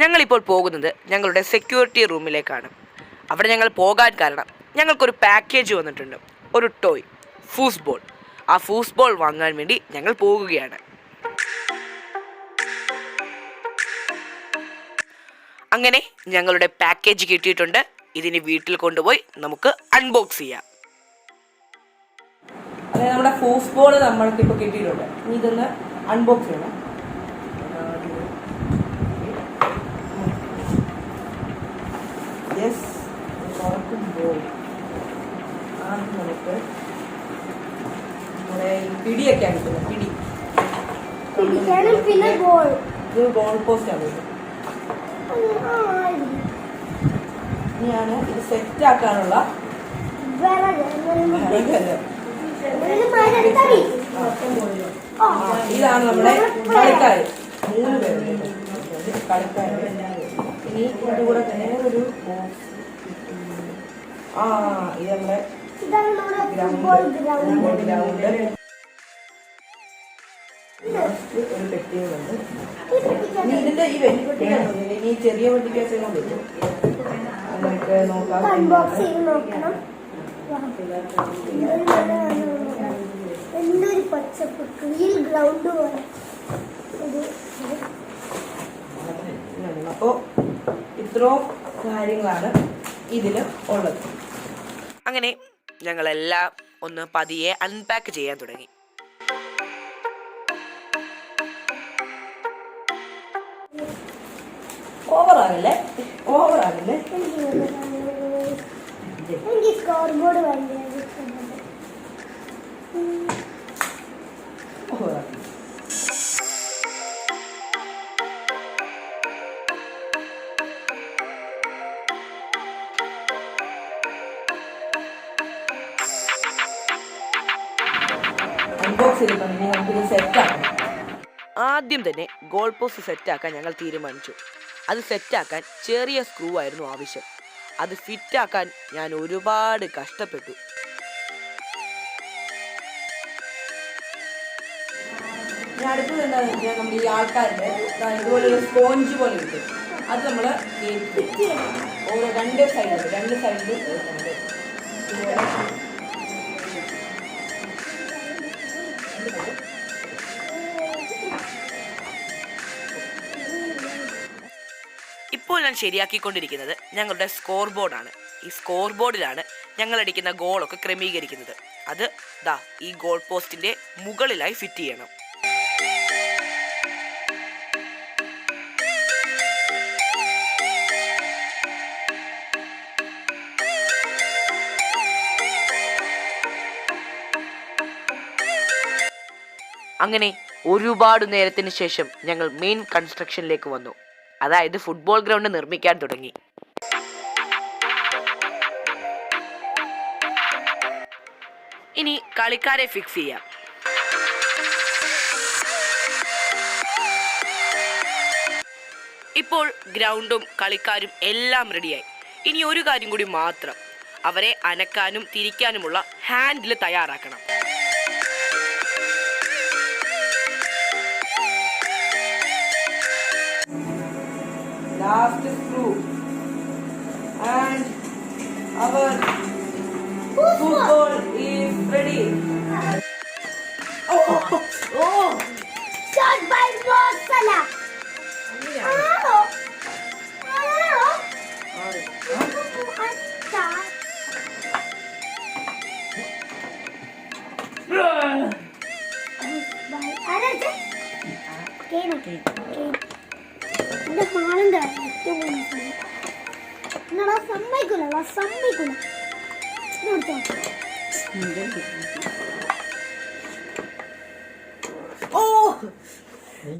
ഞങ്ങളിപ്പോൾ പോകുന്നത് ഞങ്ങളുടെ സെക്യൂരിറ്റി റൂമിലേക്കാണ്. അവിടെ ഞങ്ങൾ പോകാൻ കാരണം ഞങ്ങൾക്കൊരു പാക്കേജ് വന്നിട്ടുണ്ട്, ഒരു ടോയ് ഫൂസ്ബോൾ. ആ ഫൂസ്ബോൾ വാങ്ങാൻ വേണ്ടി ഞങ്ങൾ പോകുകയാണ്. അങ്ങനെ ഞങ്ങളുടെ പാക്കേജ് കിട്ടിയിട്ടുണ്ട്. ഇതിന് വീട്ടിൽ കൊണ്ടുപോയി നമുക്ക് അൺബോക്സ് ചെയ്യാം. അങ്ങനെ നമ്മുടെ ഫൂസ്ബോൾ നമ്മൾക്ക് ഇപ്പോൾ കിട്ടിയിട്ടുണ്ട്. ഇതൊന്ന് അൺബോക്സ് ചെയ്യണം. യെസ്, തുറക്കുമ്പോൾ ആദ്യം നമുക്ക് നമ്മുടെ പിടിയൊക്കെയാണ് കിട്ടുന്നത്. പിടി ഇത് ഗോൾ പോസ്റ്റ് ആണ്. ഇനിയാണ് ഇത് സെറ്റ് ആക്കാനുള്ള ഇതാണ് നമ്മുടെ കളിക്കാർ. 3 പേരുണ്ട് കളിക്കാർ. ഇനി ഇതിന്റെ കൂടെ വേറൊരു ഇത് നമ്മുടെ ഗ്രൗണ്ട്. ഒരു പെട്ടികളുണ്ട്. ഇനി ഇതിന്റെ ഈ വലിയ പെട്ടിക്കാണ്, ഇനി ചെറിയ പെട്ടിക്കാച്ചെല്ലാം വരും. നമുക്ക് നോക്കാം. എന്തൊരു പച്ചപ്പ് ക്ലീൻ ഗ്രൗണ്ട് പോലെ. അപ്പോ ഇത്രയും കാര്യങ്ങളാണ് ഇതില് ഉള്ളത്. അങ്ങനെ ഞങ്ങളെല്ലാം ഒന്ന് പതിയെ അൺപാക്ക് ചെയ്യാൻ തുടങ്ങി. ഓവറാകില്ലേ? എനിക്ക് സ്കോർ ബോർഡ് വേണ്ടി. ആദ്യം തന്നെ ഗോൾ പോസ്റ്റ് സെറ്റാക്കാൻ ഞങ്ങൾ തീരുമാനിച്ചു. അത് സെറ്റാക്കാൻ ചെറിയ സ്ക്രൂ ആയിരുന്നു ആവശ്യം. അത് ഫിറ്റാക്കാൻ ഞാൻ ഒരുപാട് കഷ്ടപ്പെട്ടു. അടുത്തത് എന്താണെന്ന് വെച്ചാൽ നമ്മൾ ഈ ആൾക്കാരുടെ ഇതുപോലെ സ്പോഞ്ച് പോലെ കിട്ടും. അത് നമ്മൾ ഓരോ രണ്ട് സൈഡിൽ ഇപ്പോൾ ഞാൻ ശരിയാക്കിക്കൊണ്ടിരിക്കുന്നത് ഞങ്ങളുടെ സ്കോർ ബോർഡാണ്. ഈ സ്കോർ ബോർഡിലാണ് ഞങ്ങൾ അടിക്കുന്ന ഗോളൊക്കെ ക്രമീകരിക്കുന്നത്. അത് ഈ ഗോൾ പോസ്റ്റിന്റെ മുകളിലായി ഫിറ്റ് ചെയ്യണം. അങ്ങനെ ഒരുപാട് നേരത്തിന് ശേഷം ഞങ്ങൾ മെയിൻ കൺസ്ട്രക്ഷനിലേക്ക് വന്നു. അതായത് ഫുട്ബോൾ ഗ്രൗണ്ട് നിർമ്മിക്കാൻ തുടങ്ങി. ഇനി കളിക്കാരെ ഫിക്സ് ചെയ്യാം. ഇപ്പോൾ ഗ്രൗണ്ടും കളിക്കാരും എല്ലാം റെഡിയായി. ഇനി ഒരു കാര്യം കൂടി മാത്രം, അവരെ അനക്കാനും തിരിക്കാനുമുള്ള ഹാൻഡിൽ തയ്യാറാക്കണം. Last screw and our football is ready. Shot by Salah. സമ്മതിക്കൂല